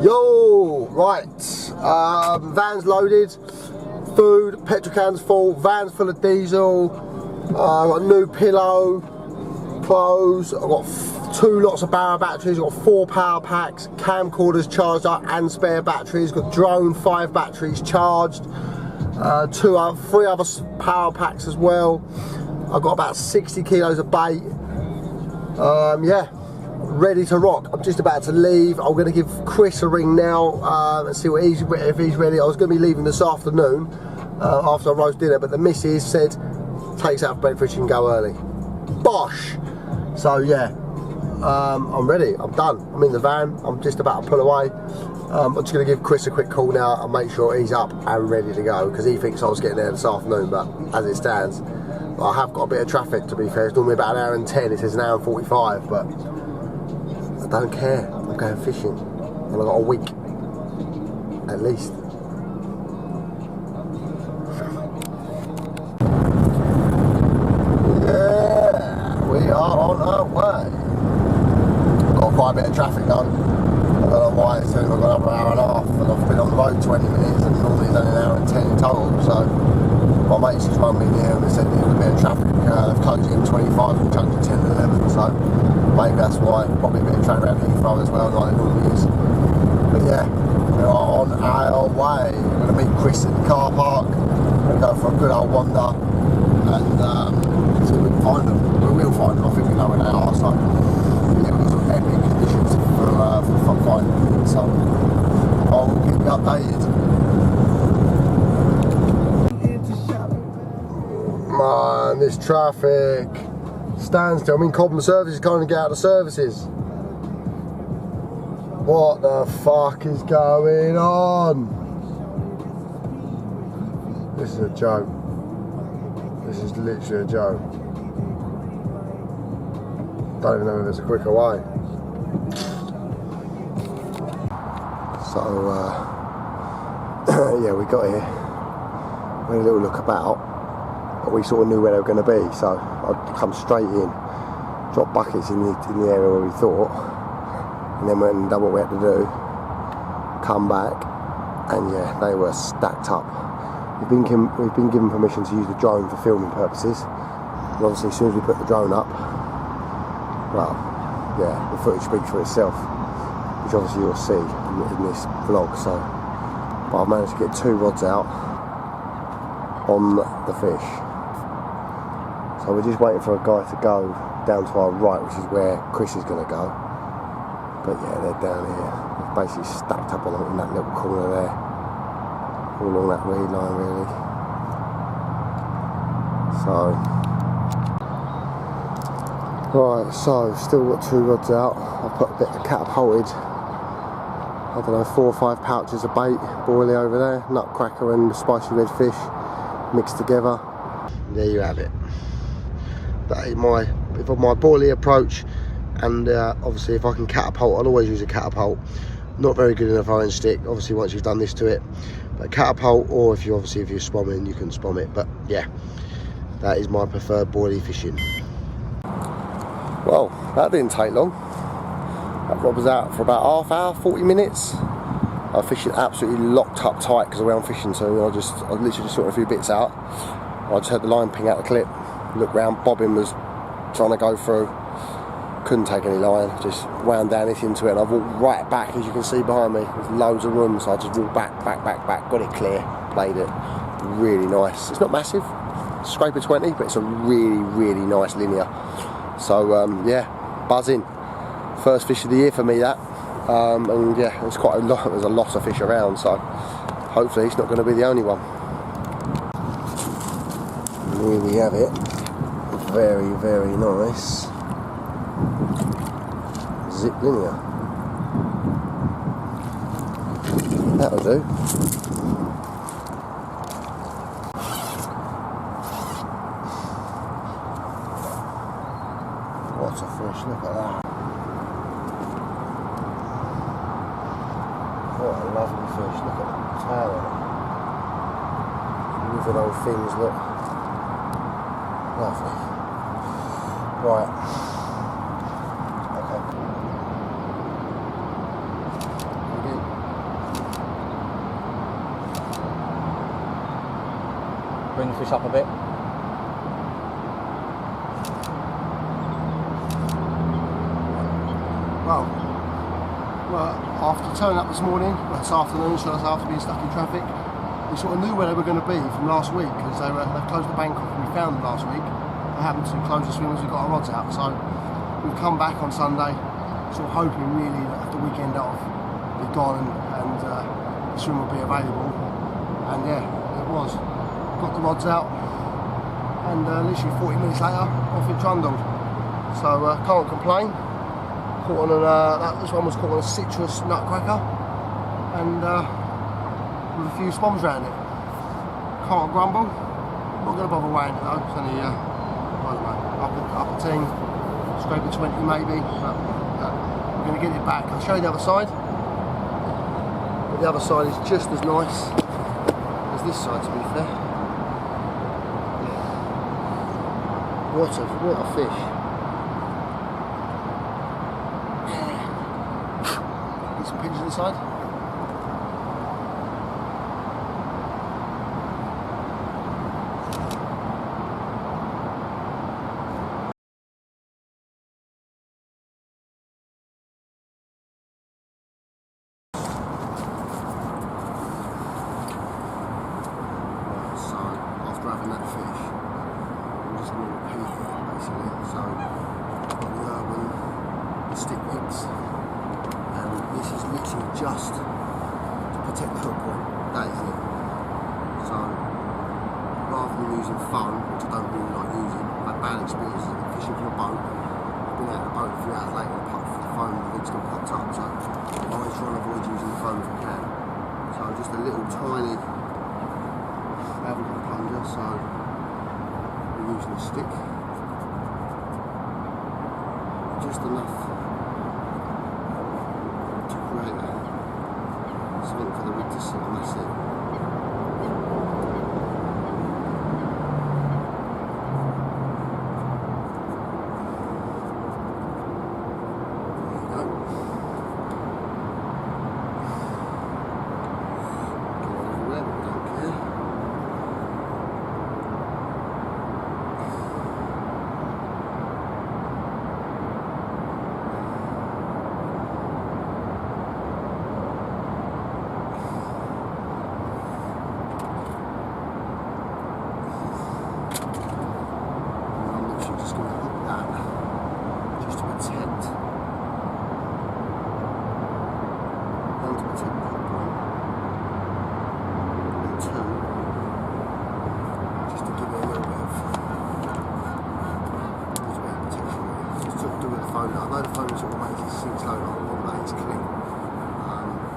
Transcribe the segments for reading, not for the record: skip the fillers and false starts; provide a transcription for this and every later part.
Yo, right, van's loaded, food, petrol cans full, van's full of diesel, I've got a new pillow, clothes, I've got 2 lots of barrel batteries, I've got 4 power packs, camcorders charged up and spare batteries, got drone 5 batteries charged, 3 other power packs as well. I've got about 60 kilos of bait, yeah. Ready to rock. I'm just about to leave. I'm going to give Chris a ring now and see what if he's ready. I was going to be leaving this afternoon after I roast dinner, but the missus said takes out bait fish and go early. Bosh! So yeah, I'm ready. I'm done. I'm in the van. I'm just about to pull away. I'm just going to give Chris a quick call now and make sure he's up and ready to go, because he thinks I was getting there this afternoon, but as it stands, I have got a bit of traffic, to be fair. It's normally about 1 hour and 10. It says 1 hour and 45, but I don't care. I'm going fishing, and I've got a week at least. Yeah, we are on our way. Got quite a bit of traffic though. I don't know why it's only got another hour and a half, and I've been on the road 20 minutes, and normally it's only 1 hour and 10 in total. So my mates just run me here and they said there was a bit of traffic. They've closed it in 25 and jumped to 10 and 11. So maybe that's why. Probably a bit of traffic around Heathrow as well, like it normally is. But yeah, we are on our way. We're going to meet Chris at the car park. We're going to go for a good old wander and see if we can find them. We will find them. I think we know where they are. So yeah, we've got some epic conditions for finding them. So I'll keep you updated. Man, this traffic. Standstill. I'm in Cobham services, can't even get out of services. What the fuck is going on? This is a joke. This is literally a joke. Don't even know if there's a quicker way. So, yeah, we got here. We had a little look about. But we sort of knew where they were going to be, so I'd come straight in, drop buckets in the area where we thought, and then went and done what we had to do, come back, and yeah, they were stacked up. We've been given permission to use the drone for filming purposes, and obviously as soon as we put the drone up, well, yeah, the footage speaks for itself, which obviously you'll see in this vlog. So, but I've managed to get 2 rods out on the fish. So we're just waiting for a guy to go down to our right, which is where Chris is going to go. But yeah, they're down here. They're basically stacked up along in that little corner there. All along that reed line really. So, right, so still got 2 rods out. I've put a bit of catapulted, I don't know, 4 or 5 pouches of bait, boilie over there, nutcracker and spicy red fish mixed together. There you have it. That is my boilie approach, and obviously if I can catapult, I'll always use a catapult. Not very good in a throwing stick, obviously once you've done this to it, but catapult, or if you're swamming, you can swam it. But yeah, that is my preferred boilie fishing. Well, that didn't take long. That rod was out for about half hour, 40 minutes. I was fishing absolutely locked up tight because of where I'm fishing, so I literally just sorted a few bits out. I just had the line ping out the clip, looked round, bobbin was trying to go through, couldn't take any line, just wound down this into it, and I walked right back, as you can see behind me. There's loads of room, so I just walked back, got it clear, played it. Really nice. It's not massive, scraper 20, but it's a really nice linear. So yeah, buzzing. First fish of the year for me, that. And yeah, there's quite a lot. There's a lot of fish around, so hopefully it's not going to be the only one. And here we have it. Very nice zip linear. That'll do. What a fish! Look at that. What a lovely fish, look at the tail on it. Look at those things, look. Lovely. Right. Okay. bring the fish up a bit. Well, after turning up this morning, well, this afternoon, so after being stuck in traffic, we sort of knew where they were going to be from last week, because they closed the bank off and we found them last week. They happened to close the swim as we got our rods out, so we've come back on Sunday, sort of hoping really that after the weekend off, we've gone and the swim will be available. And yeah, it was. Got the rods out, and literally 40 minutes later, off it trundled. So can't complain. Caught on this one was caught on a citrus nutcracker, and with a few spoms around it. Can't grumble. Not going to bother weighing it though. It's only I don't know, upper team, scrape a 20 maybe. But we're going to get it back. I'll show you the other side. But the other side is just as nice as this side, to be fair. What a fish. Get some pictures inside. So after having that fish, I'm just going to repeat it basically. So I've got the urban, the stick mix, and this is literally just to protect the hook point. That is it. So rather than using foam, which I don't really like using, I've had bad experiences of fishing from a boat. I've been out of the boat a few hours later and the foam, the leg's still popped up. So I always try and avoid using the foam if I can. So just a little tiny, I haven't got a plunger, so we're using a stick. Just enough to create something for the rig to sit on, that's it. I know the phone sort of makes it sink slow, but it's clean.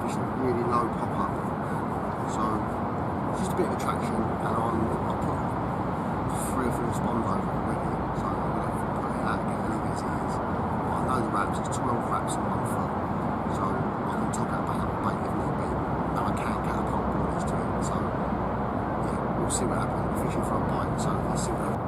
It's a really low pop up, so it's just a bit of attraction. And I'll put 3 or 4 spoms over it already, so I'm going to put it out again and leave it as it is. But I know the wraps, it's 12 wraps on 1 foot, so I can top that back up with bait if need be. And I can catapult borders to it, so yeah, we'll see what happens. We're fishing for a bite, so let's see what happens.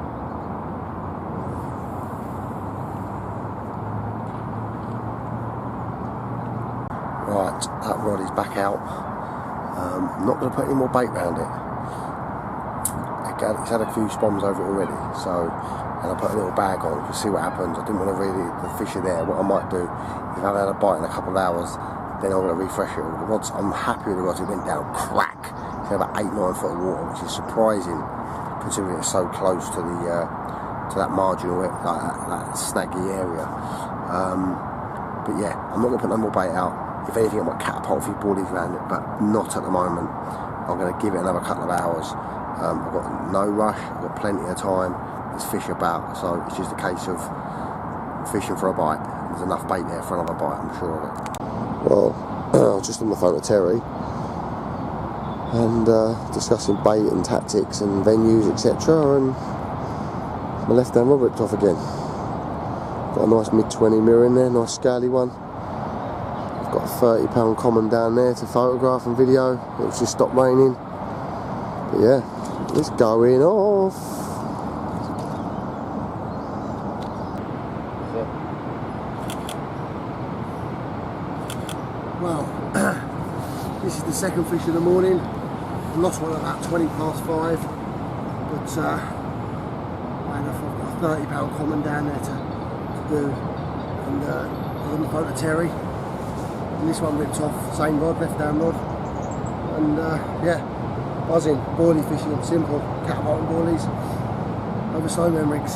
Right, that rod is back out. I'm not going to put any more bait around it. Again, it's had a few spoms over it already, so, and I put a little bag on to see what happens. I didn't want to really, the fish are there. What I might do, if I haven't had a bite in a couple of hours, then I'm going to refresh it. The rods, I'm happy with the rods. It went down crack. It's about 8-9 foot of water, which is surprising considering it's so close to the to that marginal, like that snaggy area. But yeah, I'm not going to put no more bait out. If anything, I might catapult a few boardies around it, but not at the moment. I'm going to give it another couple of hours. I've got no rush, I've got plenty of time. There's fish about, so it's just a case of fishing for a bite. There's enough bait there for another bite, I'm sure of it. Well, I was just on the phone to Terry and discussing bait and tactics and venues, etc. And my left hand rod ripped off again. Got a nice mid-20 mirror in there, nice scaly one. Got a 30-pound common down there to photograph and video. It's just stopped raining. But yeah, it's going off. Well, this is the second fish of the morning. I lost one at about 20 past 5. But I've got a £30 common down there to do, and I wouldn't vote to Terry. And this one ripped off, same rod, left down rod, and yeah, buzzing, boilie fishing, simple, catapult and boilies over snowman rigs.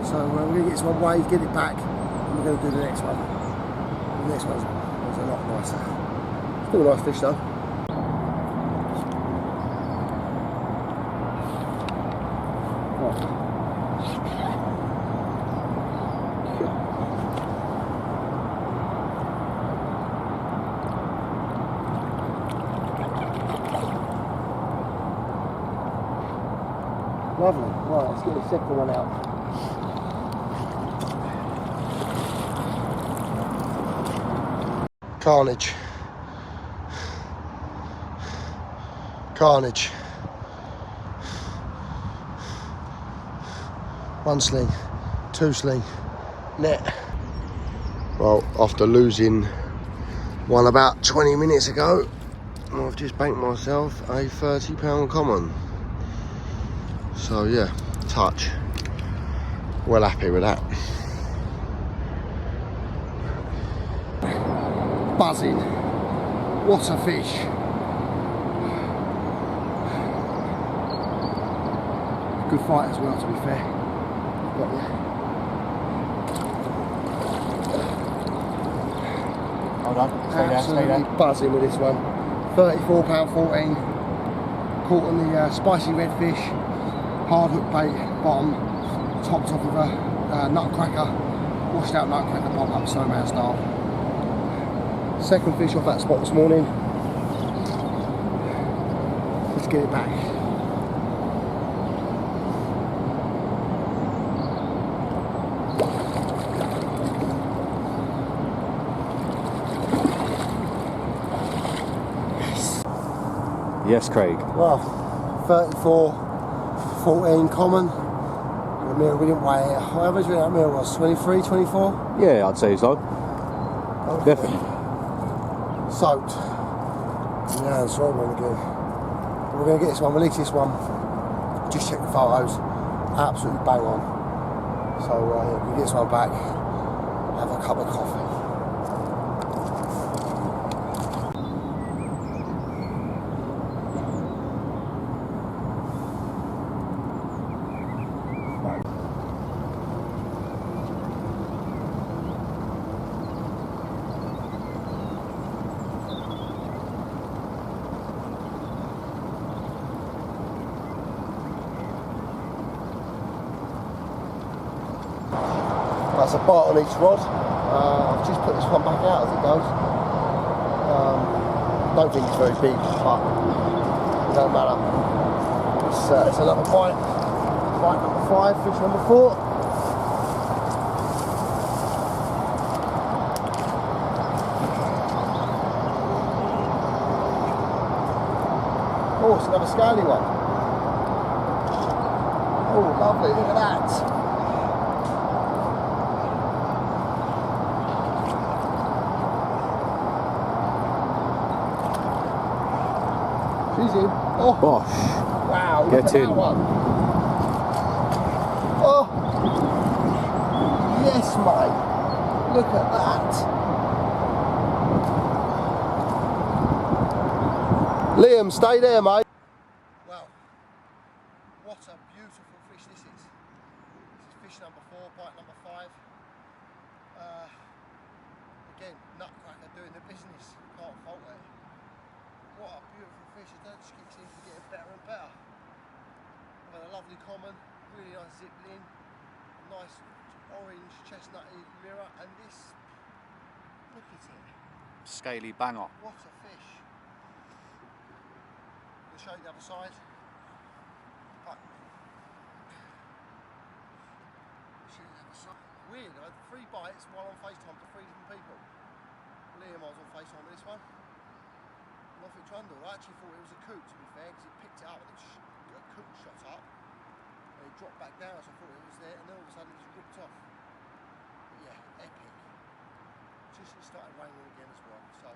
So we're going to get this one wave, get it back, and we're going to do the next one. The next one's a lot nicer. Still a nice fish though. Lovely. Right, let's get the second one out. Carnage. Carnage. One sling, two sling, net. Well, after losing one about 20 minutes ago, I've just banked myself a £30 common. So yeah, touch. Well happy with that. Buzzing. What a fish. Good fight as well, to be fair. Got you. Hold on, stay Absolutely there, stay there. Buzzing with this one. £34.14. Caught on the spicy redfish. Hard hook bait, bottom, topped off with a nutcracker, washed out nutcracker, pop up snowman style. Second fish off that spot this morning. Let's get it back. Yes, Craig. Well, 34.14 common. The mirror, we didn't weigh it. How average that mirror was? 23, 24? Yeah, I'd say so. Okay. Definitely. Soaked. Yeah, it's right one again. We're going to get this one, release this one. Just check the photos. Absolutely bang on. So yeah, we get this one back. Have a cup of coffee. That's a bite on each rod. I've just put this one back out as it goes. Don't think it's very big, but it don't matter. It's another bite. Bite number 5, fish number 4. Oh, it's another scaly one. Oh, lovely, look at that. She's in. Oh, Bosh. wow, Get look at in. that one. Oh, yes, mate. Look at that. Liam, stay there, mate. Well, what a beautiful fish this is. This is fish number 4, bite number 5. Again, nutcracker doing the business. Can't fault it. What a beautiful fish. It just keeps seems to get better and better. I've had a lovely common, really nice zipline, nice orange chestnutty mirror, and this, look at it. Scaly banger. What a fish. I'll show you the other side. Right. Show you the other side. Weird, I had 3 bites while on FaceTime to 3 different people. Liam, I was on FaceTime with this one. Nothing trundle. I actually thought it was a coot, to be fair, because it picked it up and a coot shot up and it dropped back down, so I thought it was there, and then all of a sudden it just ripped off. But yeah, epic. Just started raining again as well, so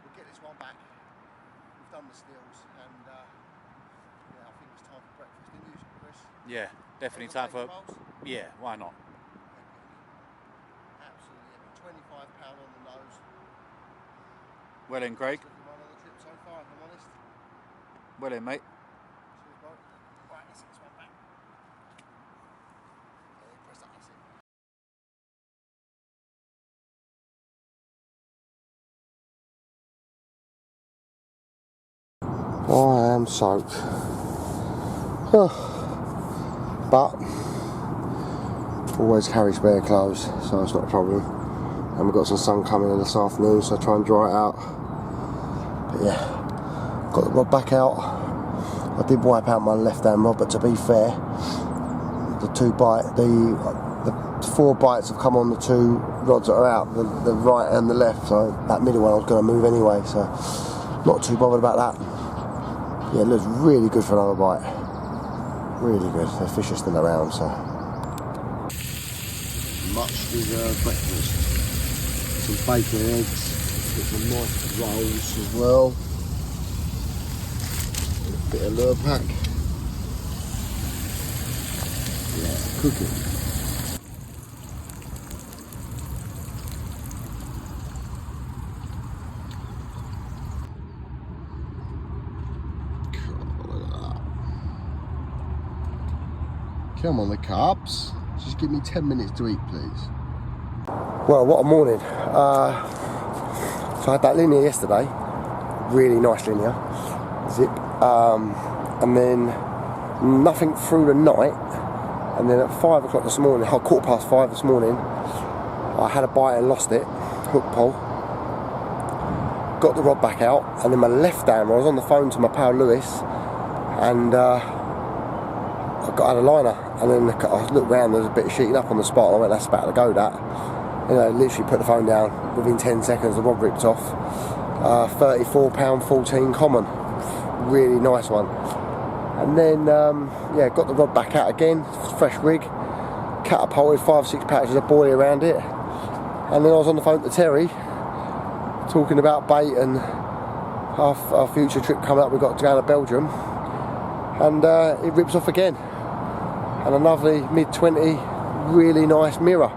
we'll get this one back. We've done the stills, and yeah, I think it's time for breakfast, didn't you, Chris? Yeah, definitely time for. Yeah, why not? Absolutely, £25 on the nose. Well in, Craig. Looking one on the trip so far, if I'm honest. Well in, mate. Cheers, bro. Right, let's get this one back. Yeah, press that, that's it. I am soaked. But always carry spare clothes, so it's not a problem. And we've got some sun coming in this afternoon, so I try and dry it out. But yeah, got the rod back out. I did wipe out my left hand rod, but to be fair, the 4 bites have come on the 2 rods that are out, the right and the left, so that middle one I was going to move anyway, so not too bothered about that. Yeah, it looks really good for another bite. Really good. The fish are still around, so. Much deserved breakfast. Some bacon and eggs. Got some nice rolls as well. A bit of lure pack. Yeah, cooking. Come on, the Carps. Just give me 10 minutes to eat, please. Well, what a morning. So I had that linear yesterday. Really nice linear. Zip. And then nothing through the night. And then at 5 o'clock this morning, 5:15 this morning, I had a bite and lost it. Hook pull. Got the rod back out. And then my left hand, I was on the phone to my pal Lewis. And I got out a liner, and then I looked round, there was a bit of sheeting up on the spot, and I went, that's about to go, that. You know, literally put the phone down, within 10 seconds the rod ripped off. £34 14 common, really nice one. And then, yeah, got the rod back out again, fresh rig, catapulted 5-6 patches of buoy around it, and then I was on the phone to Terry, talking about bait and our future trip coming up. We've got to go to Belgium, and it rips off again. And a lovely mid-20, really nice mirror.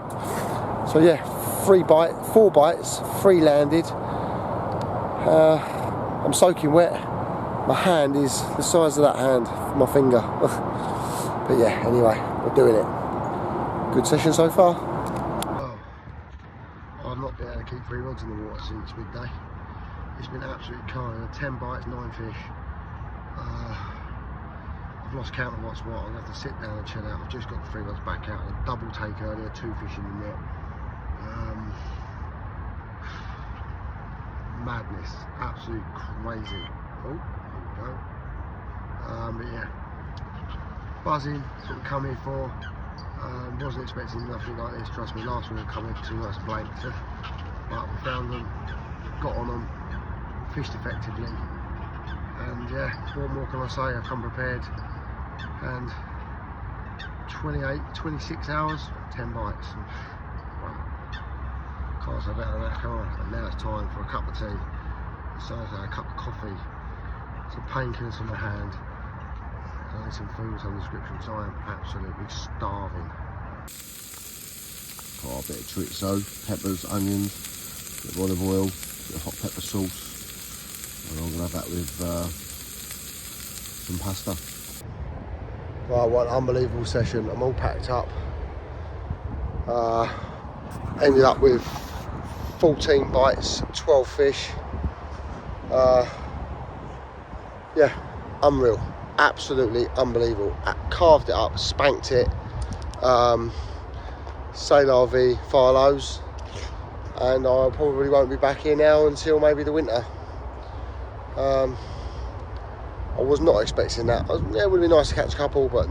So yeah, 4 bites, 3 landed. I'm soaking wet. My hand is the size of that hand, my finger. But yeah, anyway, we're doing it. Good session so far. Well, I've not been able to keep 3 rods in the water since midday. It's been absolutely carnage. 10 bites, 9 fish. I've lost count of what's what. I'm going to have to sit down and chill out. I've just got the 3 rods back out. A double take earlier, 2 fish in the net. Madness, absolute crazy. Oh, here we go. But yeah, buzzing. That's what we come here for. Wasn't expecting nothing like this. Trust me, last one we come here for 2 nights blanked. But we found them, got on them, fished effectively. And yeah, what more can I say? I've come prepared. And 26 hours, 10 bites. Wow. Can't say better than that, can I? And now it's time for a cup of tea, so a cup of coffee, some painkillers in my hand, and I need some food on the description, so I am absolutely starving. Got a bit of chorizo, peppers, onions, a bit of olive oil, a bit of hot pepper sauce, and I'm going to have that with some pasta. Right, what an unbelievable session. I'm all packed up. Ended up with 14 bites, 12 fish. Yeah, unreal. Absolutely unbelievable. Carved it up, spanked it. C'est la vie, Farlow's. And I probably won't be back here now until maybe the winter. I was not expecting that. Yeah, it would be nice to catch a couple, but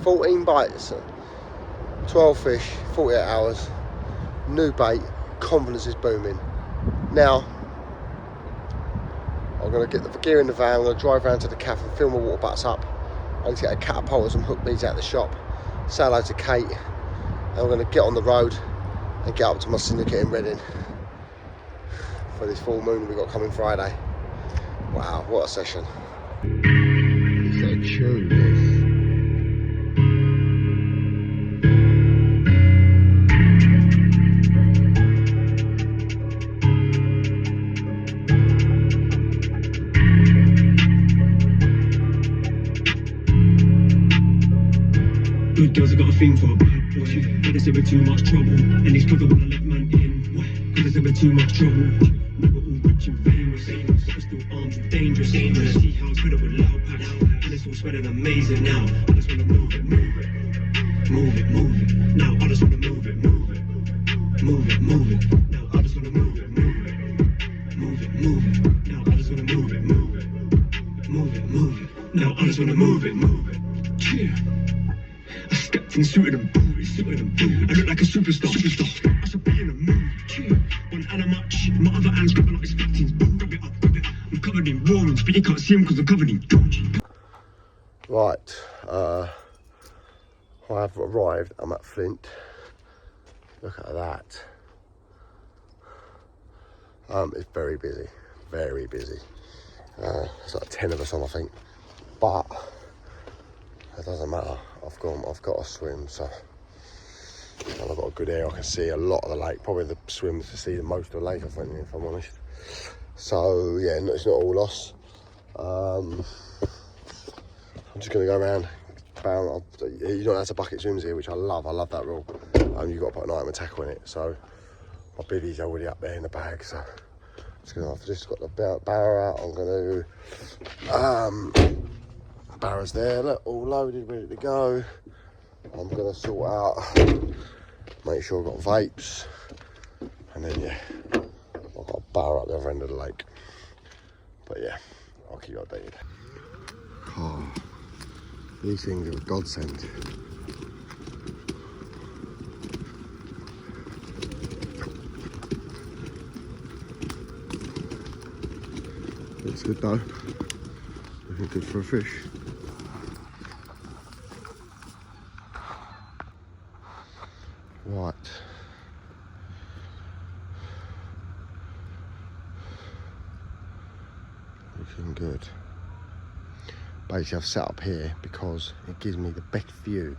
14 bites, 12 fish, 48 hours, new bait, confidence is booming. Now, I'm going to get the gear in the van, I'm going to drive around to the cafe and fill my water butts up. I need to get a catapult and some hook beads out of the shop, say hello to Kate, and I'm going to get on the road and get up to my syndicate in Reading for this full moon we've got coming Friday. Wow, what a session. He said tune this. Good girls have got a thing for a bad boy, but there's ever too much trouble, and these clever wanna let man in. Why? Cause there's ever too much trouble. Never all rich and famous, but still armed and dangerous. Wanna see how it's better with loud pads, and it's all spreading amazing now. I just wanna move it, move it, move it, move it. Now I just wanna move it, move it, move it, move it. Now I just wanna move it, move it, move it, move it. Now I just wanna move it, move it, move it, move it. Now I just wanna move it, move it. Yeah. I stepped in suited and booted. I look like a superstar. I should be in a mood. Yeah. One hand I'm much, my other hand's grabbing up his victims. Grab it up. I'm covered in warrants, but you can't see them because I'm covered in Gucci. Right, I've arrived. I'm at Flint. Look at that. It's very busy, very busy. There's like 10 of us on, I think, but it doesn't matter. I've got to swim, so and I've got a good area. I can see a lot of the lake. Probably the swim to see the most of the lake, I think, if I'm honest. So yeah, it's not all loss. I'm just going to go around. You don't have to bucket swims here, which I love. I love that rule. You've got to put an item of tackle in it. So my bivvy's already up there in the bag. So I've just got the barrow out. I'm going to barrow's there, look, all loaded, ready to go. I'm going to sort out, make sure I've got vapes, and then yeah, I've got a barrow up the other end of the lake. But yeah, I'll keep you updated. Oh, these things are a godsend. Looks good though, looking good for a fish. Right. Looking good. Basically I've set up here because it gives me the best view.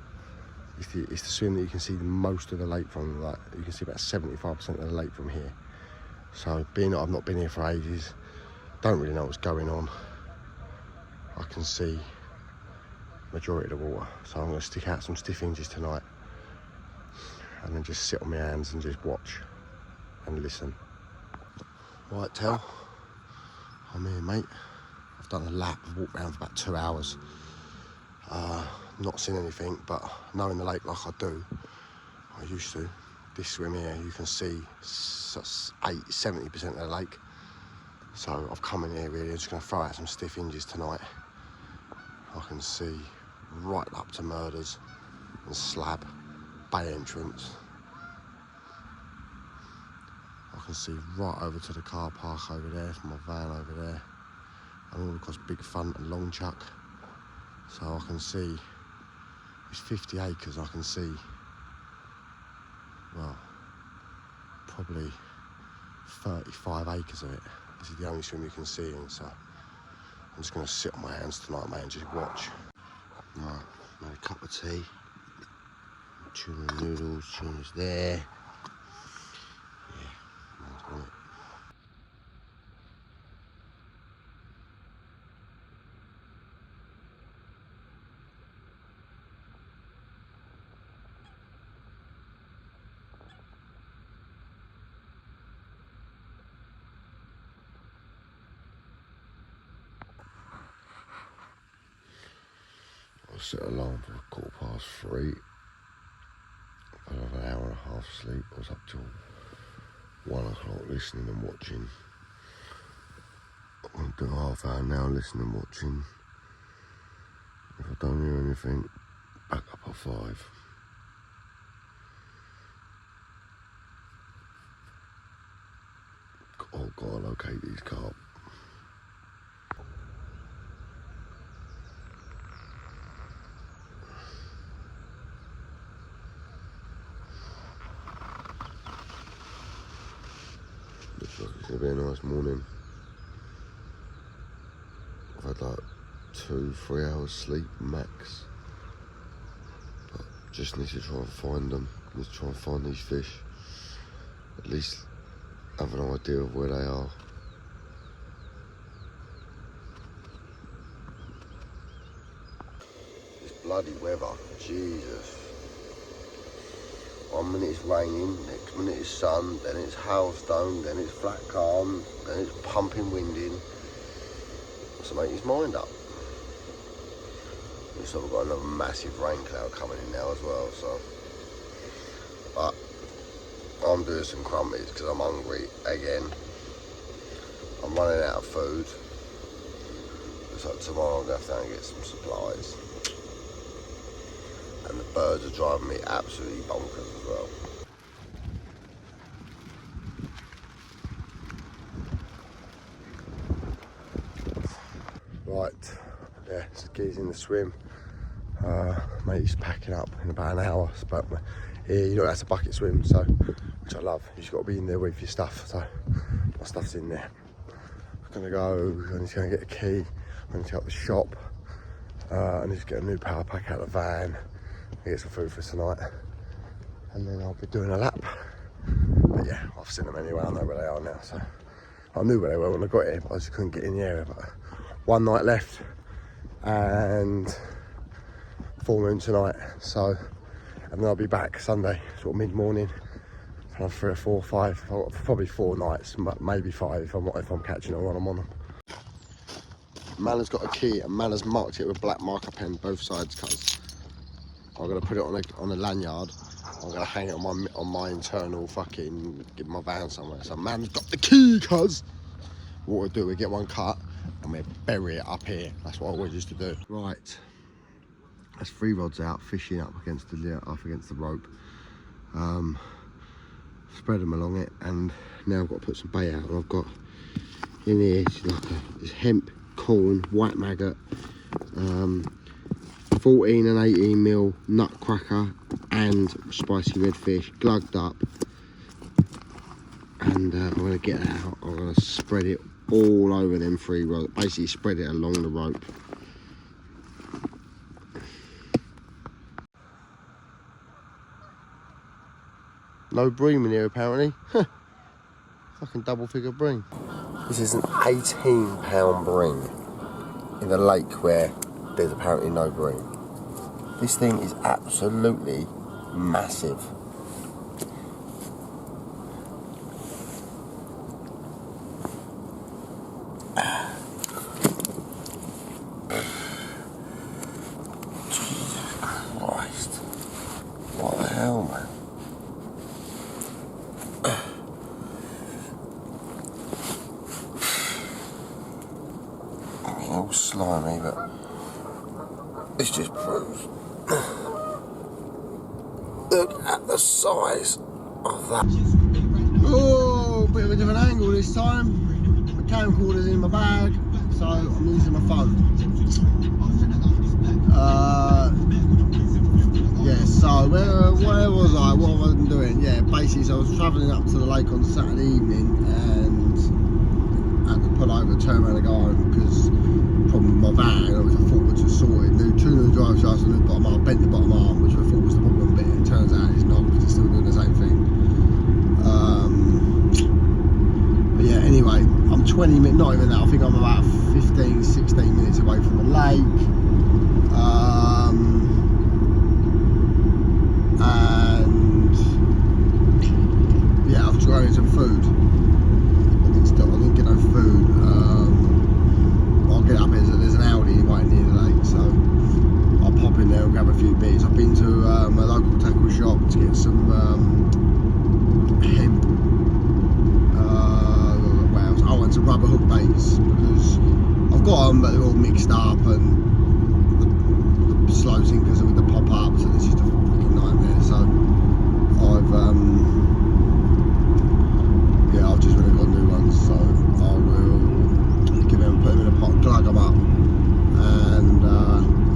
It's the swim that you can see the most of the lake from. Like you can see about 75% of the lake from here. So being that I've not been here for ages, don't really know what's going on, I can see majority of the water. So I'm going to stick out some stiff hinges tonight and then just sit on my hands and just watch and listen. Right, Tel, I'm here, mate. I've done a lap, I've walked around for about 2 hours. Not seen anything, but knowing the lake like I do, I used to, this swim here, you can see 70% of the lake. So I've come in here really, I'm just going to throw out some stiff hinges tonight. I can see right up to Murders and Slab, Bay entrance. I can see right over to the car park over there, from my van over there, and all across Big Front and Long Chuck. So I can see, it's 50 acres, I can see, well, probably 35 acres of it. This is the only swim you can see in, so I'm just going to sit on my hands tonight, mate, and just watch. Right, made a cup of tea. Tuna noodles, tuna's there. Yeah, nice, isn't it? I'll set an alarm for 3:15. I'll have an hour and a half sleep. I was up till 1 o'clock listening and watching. I'm going to do half hour now, listening and watching. If I don't hear anything, back up at 5. Oh, gotta locate these carp. Looks like it's going to be a nice morning. I've had like 2-3 hours sleep max. But just need to try and find them. Need to try and find these fish. At least have an idea of where they are. This bloody weather, Jesus. 1 minute it's raining, next minute it's sun, then it's hailstone, then it's flat calm, then it's pumping wind in. What's to make his mind up? We've sort of got another massive rain cloud coming in now as well, so. But I'm doing some crummies because I'm hungry again. I'm running out of food. So tomorrow I'm going to have to go and get some supplies. And the birds are driving me absolutely bonkers as well. Right, yeah, skis in the swim. Mate's packing up in about an hour, but here, you know, that's a bucket swim, so, which I love. You just got to be in there with your stuff, so my stuff's in there. I'm gonna go, I need to go and get a key. I'm gonna check out the shop. I need to get a new power pack out of the van. Get some food for tonight, and then I'll be doing a lap. But yeah, I've seen them anyway, I know where they are now, so I knew where they were when I got here, but I just couldn't get in the area. But 1 night left and full moon tonight, so, and then I'll be back Sunday, sort of mid-morning, for 3 or 4 or 5, probably 4 nights, maybe 5 if I'm catching it when I'm on them. Manna's got a key and Manna's marked it with black marker pen, both sides, cuz I'm gonna put it on a lanyard. I'm gonna hang it on my internal fucking, get my van somewhere. So Man's got the key, cuz. What we'll do, we get one cut and we bury it up here. That's what I always used to do. Right, that's 3 rods out, fishing up against the rope. Spread them along it, and now I've got to put some bait out. And I've got in here this hemp, corn, white maggot, 14 and 18 mil nutcracker and spicy redfish glugged up, and I'm going to get that out. I'm going to spread it all over them 3 rods, basically spread it along the rope. No bream in here apparently. Fucking double figure bream. This is an 18-pound bream in a lake where there's apparently no bream. This thing is absolutely massive. Jesus Christ. What the hell, man? It's all slimy, but it's just bruised. Look at the size of that. Oh, bit of a different angle this time. The camcorder's in my bag, so I'm using my phone. Yeah, so where was I? What was I doing? Yeah, basically, so I was travelling up to the lake on Saturday evening and had to pull over, turn around and go home because problem with my van, I thought was just sorted. Two new drive shafts and a new bottom arm, bent the bottom arm, which I thought was the problem bit. It turns out it's not, because it's still doing the same thing. But yeah, anyway, I'm 20 minutes, not even that, I think I'm about 15, 16 minutes away from the lake. And yeah, I've tried some food. I didn't get no food. I'll get up here, so there's an Aldi right near the lake, so I'll pop in there and grab a few bits. I've been to a local tackle shop to get some hemp, and some rubber hook baits, because I've got them but they're all mixed up and the slow sinkers are with the pop-ups, and it's just a fucking nightmare. So I've just really got new ones, so I will give them, put them in a pot, glug them up, and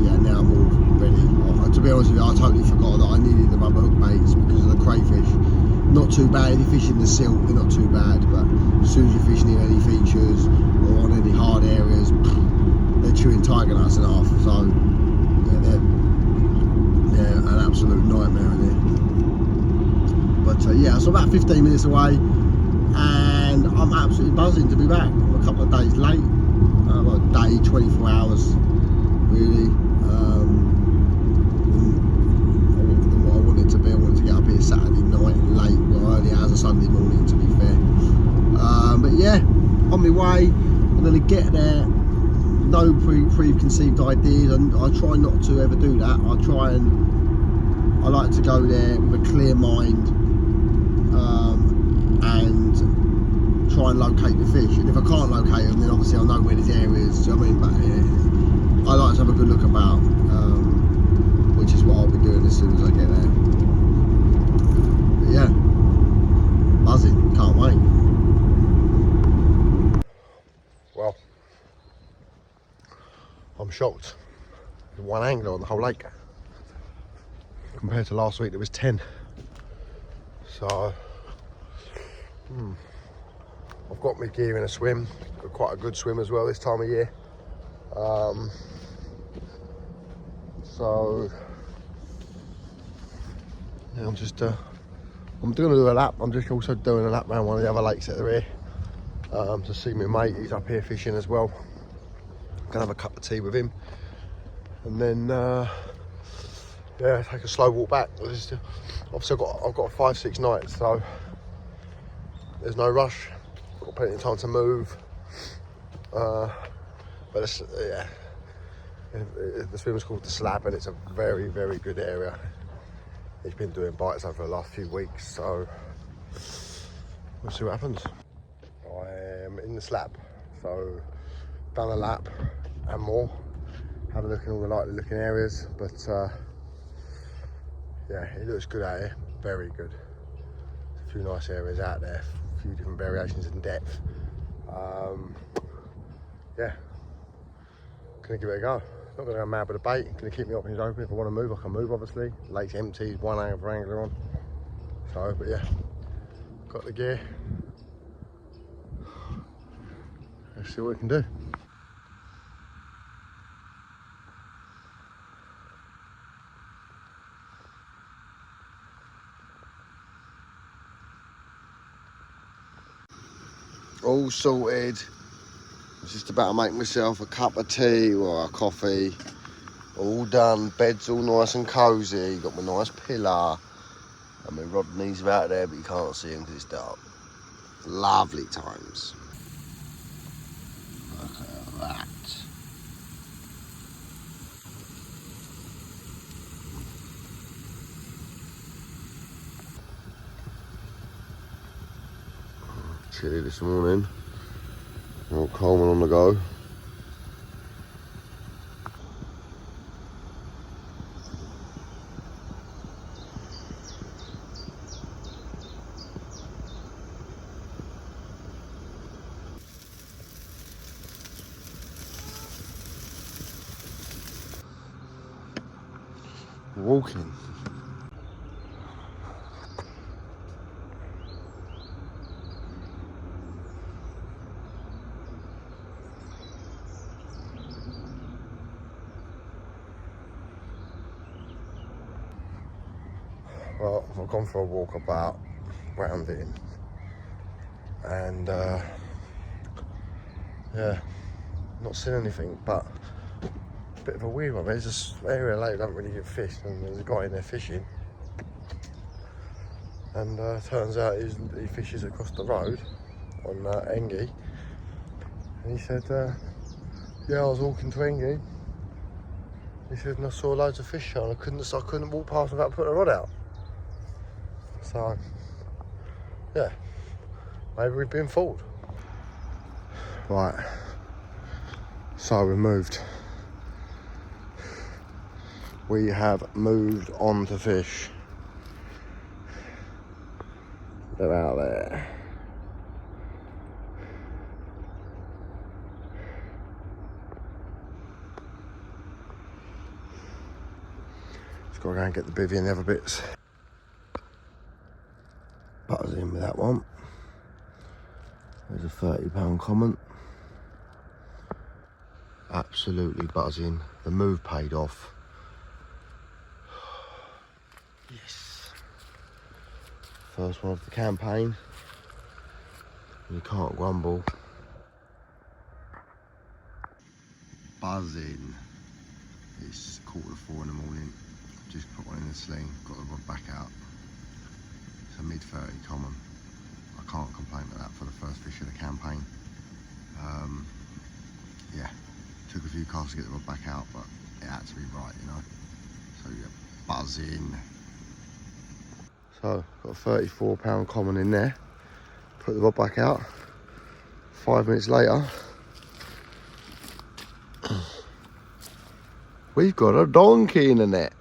yeah, now I'm all ready. To be honest with you, I totally forgot that I needed the rubber hook baits because of the crayfish. Not too bad, if you're fishing the silt, they're not too bad, but as soon as you're fishing in any features or on any hard areas, they're chewing tiger nuts and a half. So yeah, they're an absolute nightmare in here. But yeah, so about 15 minutes away, and I'm absolutely buzzing to be back. I'm a couple of days late, about a day, 24 hours, really. What I wanted to be, I wanted to get up here Saturday night late, well, early hours of Sunday morning, to be fair. But yeah, on my way. I'm going to get there. No preconceived ideas, and I try not to ever do that. I like to go there with a clear mind, and try and locate the fish. And if I can't locate them, then obviously I know where these areas. I mean, but I like to have a good look about, which is what I'll be doing as soon as I get there. But yeah, buzzing, can't wait. Well, I'm shocked. There's one angler on the whole lake. Compared to last week, there was 10. So, I've got my gear in a swim. Got quite a good swim as well this time of year. So, yeah, I'm just, I'm going to do a lap. I'm just also doing a lap around one of the other lakes that are here. To see my mate, he's up here fishing as well. I'm gonna have a cup of tea with him, and then yeah, take a slow walk back. Obviously, I've got 5-6 nights, so there's no rush. I've got plenty of time to move. But it's, yeah, the swim's called the Slab, and it's a very, very good area. He's been doing bites over the last few weeks, so we'll see what happens. I'm in the Slab, so done a lap and more. Have a look in all the likely looking areas, but yeah, it looks good out here, very good. A few nice areas out there, a few different variations in depth. Yeah, gonna give it a go. Not gonna go mad with the bait, gonna keep my options open. If I want to move, I can move, obviously. Lake's empty, one angler on. So, but yeah, got the gear. Let's see what we can do. All sorted. I'm just about to make myself a cup of tea or a coffee. All done. Bed's all nice and cosy. Got my nice pillow. And my Rodneys are out there, but you can't see them because it's dark. Lovely times. Look at that. Chilly this morning. All Coleman on the go. Walking. Well, I've gone for a walk about round it, and yeah, not seen anything, but a bit of a weird one. There's this area lake don't really get fished, and there's a guy in there fishing, and turns out he fishes across the road on Engie, and he said, yeah, I was walking to Engie. He said, and I saw loads of fish on. I couldn't walk past without putting a rod out. So, yeah, maybe we've been fooled. Right, so we moved. We have moved on to fish. They're out there. Just gotta go and get the bivvy and the other bits. Butters in with that one. There's a £30 comment. Absolutely buzzing. The move paid off. Yes. First one of the campaign. You can't grumble. Buzzing. It's 3:45 in the morning. Just put one in the sling, got the rod back out. It's a mid-30 common. I can't complain about that for the first fish of the campaign. Yeah, took a few casts to get the rod back out, but it had to be right, you know. So yeah, buzzing. So got a 34-pound common in there. Put the rod back out. 5 minutes later, we've got a donkey in the net.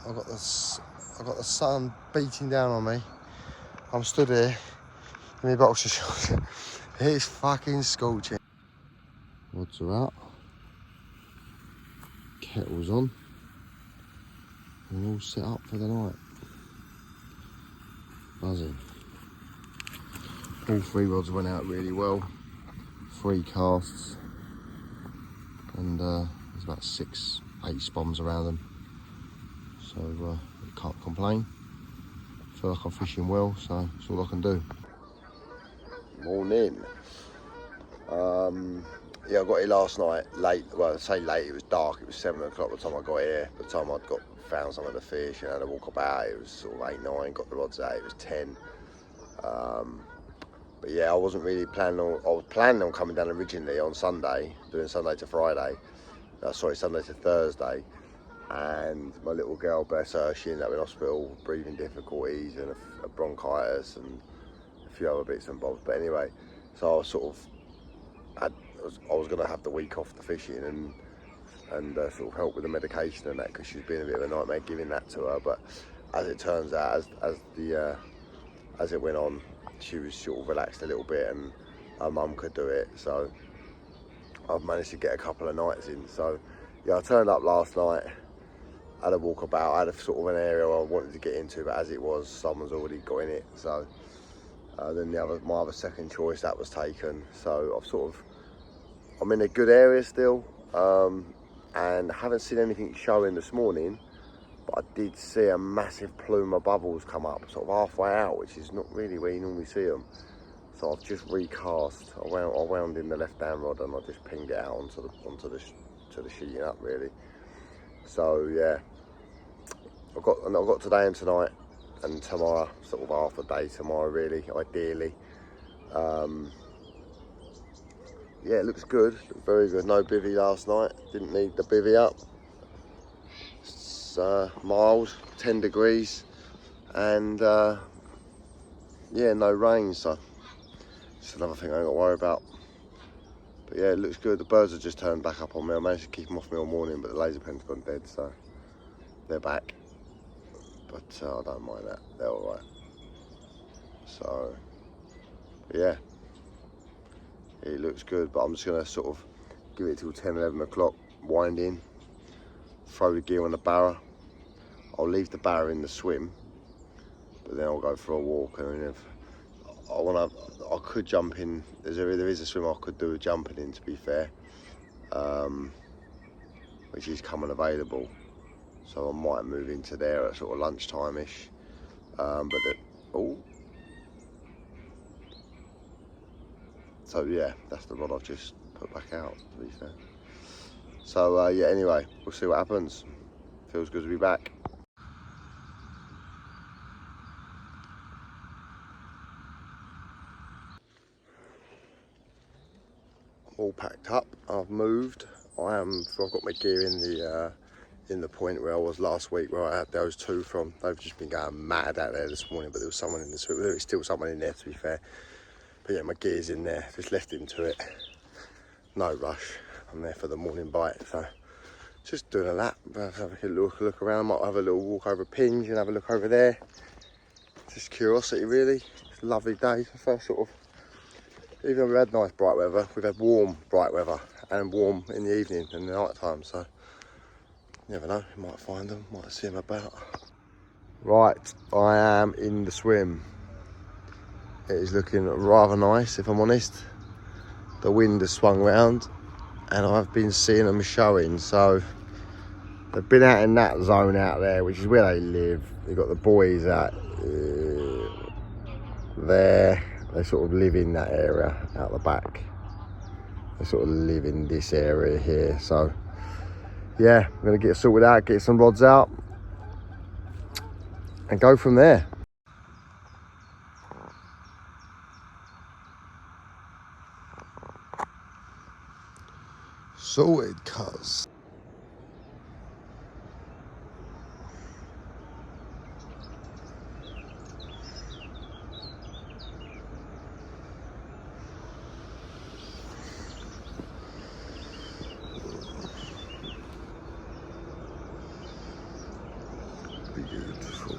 I've got the sun beating down on me. I'm stood here in my boxer shorts. It's fucking scorching. Rods are out. Kettle's on. We're all set up for the night. Buzzing. All 3 rods went out really well. 3 casts. And there's about 6-8 spoms around them. So can't complain. Feel like I'm fishing well, so that's all I can do. Morning. Yeah, I got here last night late. Well, I say late. It was dark. It was 7 o'clock by the time I got here. By the time I'd found some of the fish and had a walk about, it was sort of 8, 9. Got the rods out. It was 10. But yeah, I wasn't really planning on. I was planning on coming down originally on Sunday, doing Sunday to Friday. Sorry, Sunday to Thursday. And my little girl, bless her, she ended up in hospital, breathing difficulties and a bronchitis and a few other bits and bobs. But anyway, so I was sort of, I was going to have the week off the fishing and sort of help with the medication and that, because she's been a bit of a nightmare giving that to her. But as it turns out, as it went on, she was sort of relaxed a little bit and her mum could do it. So I've managed to get a couple of nights in. So yeah, I turned up last night. I had a walk about, I had a sort of an area I wanted to get into, but as it was, someone's already got in it. So then my other second choice, that was taken. So I'm in a good area still, and haven't seen anything showing this morning, but I did see a massive plume of bubbles come up, sort of halfway out, which is not really where you normally see them. So I've just recast. I wound in the left-hand rod and I just pinged it out onto the sheeting up really. So yeah, I've got today and tonight and tomorrow, sort of half a day tomorrow really, ideally. Yeah, it looks good, looked very good. No bivvy last night, didn't need the bivvy up. It's mild, 10 degrees, and yeah, no rain, so it's another thing I ain't got to worry about. But yeah, it looks good. The birds have just turned back up on me. I managed to keep them off me all morning, but the laser pen's gone dead, so they're back. But I don't mind that, they're all right. So yeah, it looks good, but I'm just gonna sort of give it till 10, 11 o'clock, wind in, throw the gear on the barra. I'll leave the barra in the swim, but then I'll go for a walk. And if I could jump in. There is a swim I could do jumping in, to be fair, which is coming available. So I might move into there at sort of lunchtime-ish. So yeah, that's the rod I've just put back out, to be fair. So yeah, anyway, we'll see what happens. Feels good to be back. All packed up. I've moved. I've got my gear in the point where I was last week, where I had those 2 from. They've just been going mad out there this morning, but there was someone in the swim. There was still someone in there, to be fair. But yeah, my gear's in there. Just left into it. no rush. I'm there for the morning bite, so just doing a lap, have a look around. Might have a little walk over Pinge and have a look over there. Just curiosity, really. It's a lovely day. The first sort of, even though we had nice bright weather, we've had warm bright weather and warm in the evening and the night time. So you never know, you might find them, might see them about. Right, I am in the swim. It is looking rather nice, if I'm honest. The wind has swung round and I've been seeing them showing. So they've been out in that zone out there, which is where they live. You've got the boys out there. They sort of live in that area out the back. They sort of live in this area here. So yeah, I'm gonna get it sorted out, get some rods out and go from there. Sorted, cuz. Beautiful.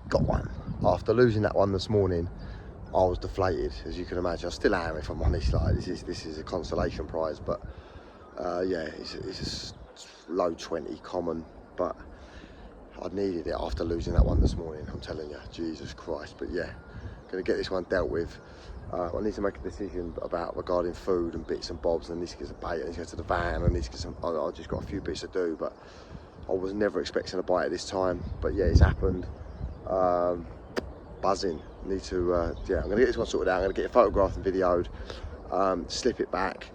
Got one. After losing that one this morning, I was deflated, as you can imagine. I still am, if I'm honest. Like this is a consolation prize, but yeah, it's a low 20 common, but I needed it after losing that one this morning. I'm telling you, Jesus Christ. But yeah, gonna get this one dealt with. I need to make a decision regarding food and bits and bobs, and I need to get some bait, I need to go to the van, I need to get some. I just got a few bits to do, but I was never expecting a bite at this time. But yeah, it's happened. Buzzing. Need to yeah, I'm gonna get this one sorted out. I'm gonna get it photographed and videoed, slip it back,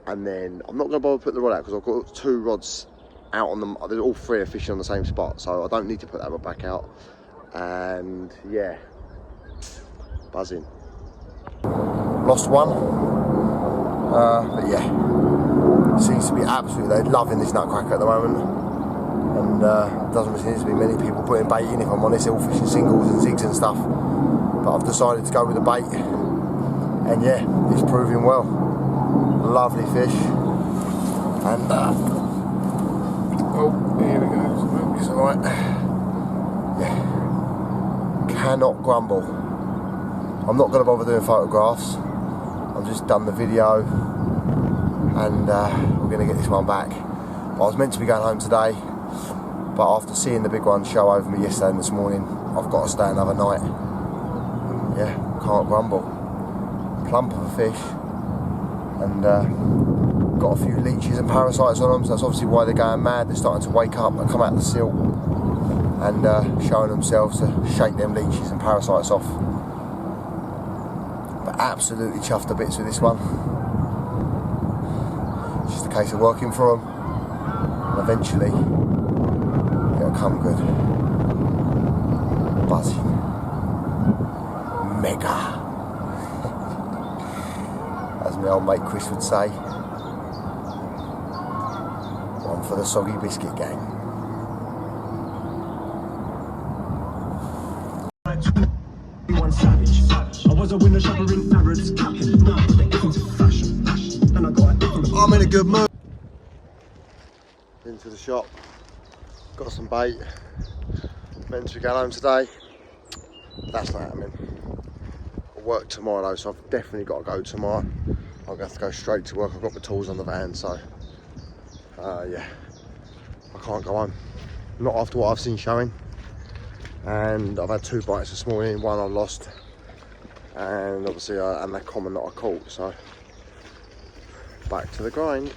and then I'm not gonna bother putting the rod out because I've got 2 rods out on them. All 3 are fishing on the same spot, so I don't need to put that rod back out. And yeah, buzzing. Lost one, but yeah, seems to be absolutely loving this nutcracker at the moment. And doesn't seem to be many people putting bait in, if I'm honest. They're all fishing singles and zigs and stuff, but I've decided to go with the bait, and yeah, it's proving well. Lovely fish, and oh, here we go. It's alright. Yeah, cannot grumble. I'm not going to bother doing photographs. I've just done the video, and we're going to get this one back. But I was meant to be going home today, but after seeing the big one show over me yesterday and this morning, I've got to stay another night. Yeah, can't grumble. Plump of a fish, and got a few leeches and parasites on them, so that's obviously why they're going mad. They're starting to wake up and come out of the silt and showing themselves to shake them leeches and parasites off. But absolutely chuffed to bits with this one. It's just a case of working for them, and eventually it'll come good. Buzzing. Mega. As my old mate Chris would say, one for the soggy biscuit gang. I'm in a good mood. Into the shop, got some bait. Meant to be going home today. That's not happening. I work tomorrow though, so I've definitely got to go tomorrow. I'm going to have to go straight to work. I've got my tools on the van, so yeah, I can't go home. Not after what I've seen showing. And I've had 2 bites this morning, one I lost, and obviously and that common that I caught, so back to the grind.